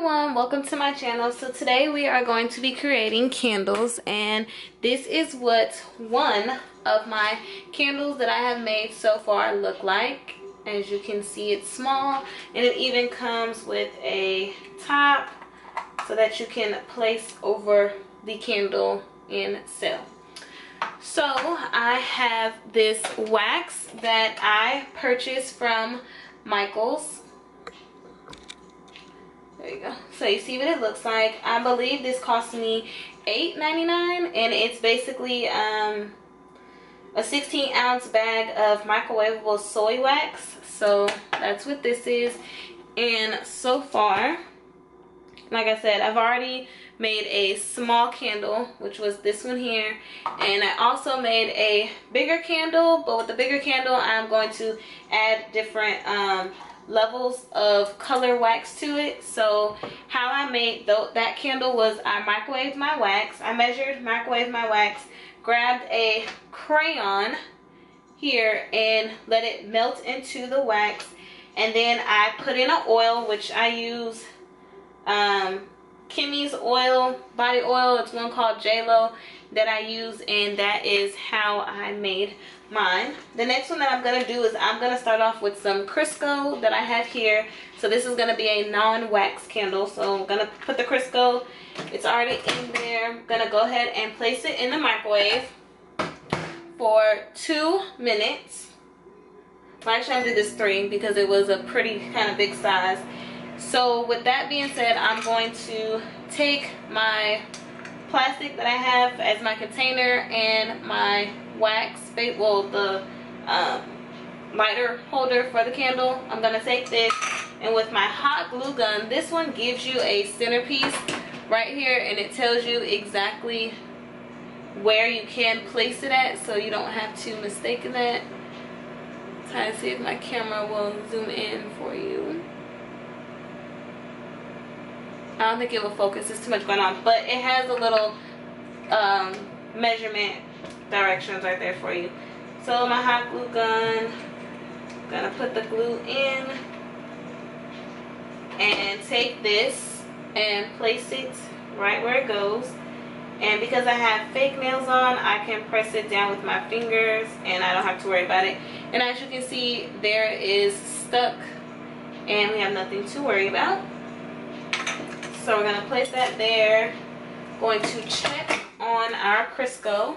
everyone, welcome to my channel. So today we are going to be creating candles, and this is what one of my candles that I have made so far look like. As you can see, it's small, and it even comes with a top so that you can place over the candle and sell. So I have this wax that I purchased from Michael's. There you go. So you see what it looks like. I believe this cost me $8.99, and it's basically a 16-ounce bag of microwavable soy wax. So that's what this is. And so far, like I said, I've already made a small candle, which was this one here, and I also made a bigger candle, but with the bigger candle I'm going to add different levels of color wax to it. So how I made that candle was I microwaved my wax. I measured, microwaved my wax, grabbed a crayon here and let it melt into the wax, and then I put in an oil, which I use Kimmy's oil, body oil. It's one called J-Lo that I use, and that is how I made mine. The next one that I'm going to do is I'm going to start off with some Crisco that I have here. So this is going to be a non-wax candle. So I'm going to put the Crisco, it's already in there. I'm going to go ahead and place it in the microwave for 2 minutes. Well, actually I'm going to do this 3 because it was a pretty kind of big size. So with that being said, I'm going to take my plastic that I have as my container and my wax, well, the lighter holder for the candle. I'm going to take this, and with my hot glue gun, this one gives you a centerpiece right here, and it tells you exactly where you can place it at, so you don't have to mistake that. Try to see if my camera will zoom in for you. I don't think it will focus, there's too much going on, but it has a little measurement directions right there for you. So my hot glue gun, I'm gonna put the glue in and take this and place it right where it goes. And because I have fake nails on, I can press it down with my fingers and I don't have to worry about it. And as you can see, there is stuck and we have nothing to worry about. So we're going to place that there. Going to check on our Crisco.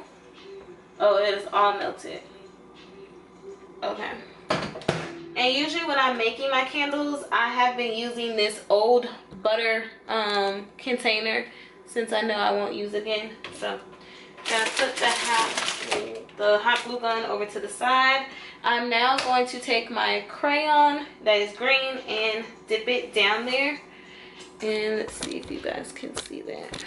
Oh, it is all melted. Okay. And usually when I'm making my candles, I have been using this old butter container, since I know I won't use it again. So I'm going to put the hot glue gun over to the side. I'm now going to take my crayon that is green and dip it down there. And let's see if you guys can see that.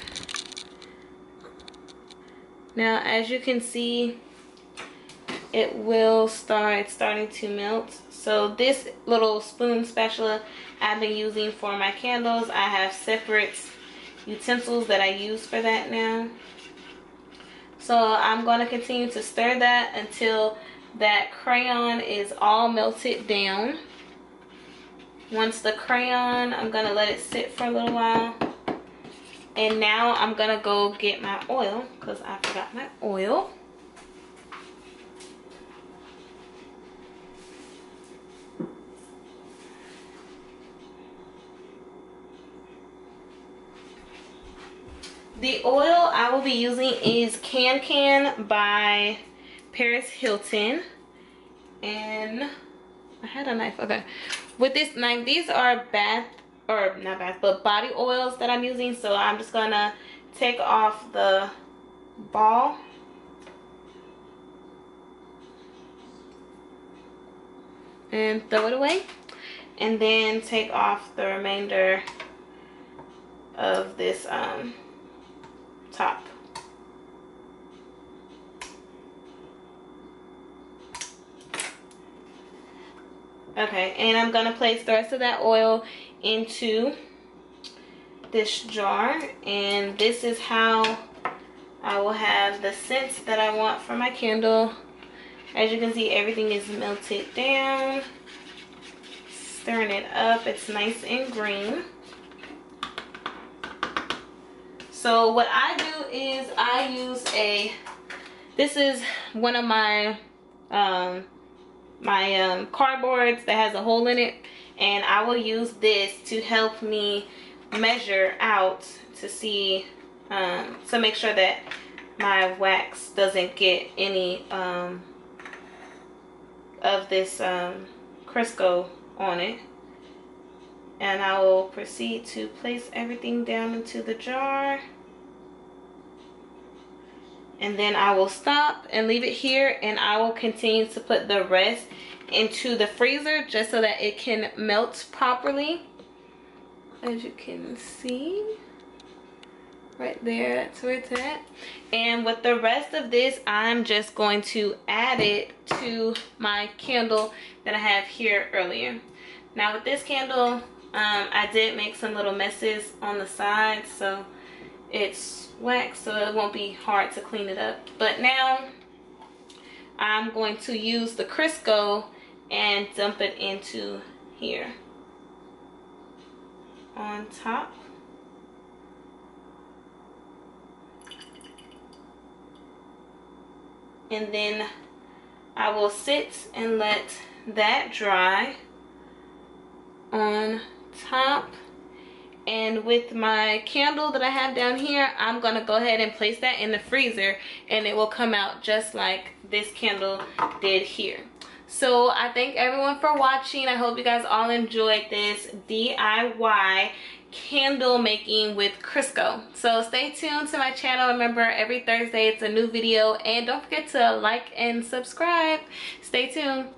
Now, as you can see, it will starting to melt. So this little spoon spatula I've been using for my candles. I have separate utensils that I use for that now. So I'm going to continue to stir that until that crayon is all melted down. Once the crayon, I'm going to let it sit for a little while. And now I'm going to go get my oil, because I forgot my oil. The oil I will be using is Can Can by Paris Hilton. And I had a knife, okay. With this knife, these are body oils that I'm using. So I'm just gonna take off the ball. And throw it away. And then take off the remainder of this top. Okay, and I'm going to place the rest of that oil into this jar, and this is how I will have the scents that I want for my candle. As you can see, everything is melted down. Stirring it up, it's nice and green. So what I do is I use this is one of my cardboards that has a hole in it, and I will use this to help me measure out to see to make sure that my wax doesn't get any of this Crisco on it. And I will proceed to place everything down into the jar, and then I will stop and leave it here, and I will continue to put the rest into the freezer just so that it can melt properly. As you can see right there, that's where it's at. And with the rest of this, I'm just going to add it to my candle that I have here earlier. Now with this candle, I did make some little messes on the sides, so it's wax, so it won't be hard to clean it up. But now I'm going to use the Crisco and dump it into here on top. And then I will sit and let that dry on top. And with my candle that I have down here, I'm gonna go ahead and place that in the freezer, and it will come out just like this candle did here. So I thank everyone for watching. I hope you guys all enjoyed this DIY candle making with Crisco. So stay tuned to my channel. Remember, every Thursday it's a new video, and don't forget to like and subscribe. Stay tuned.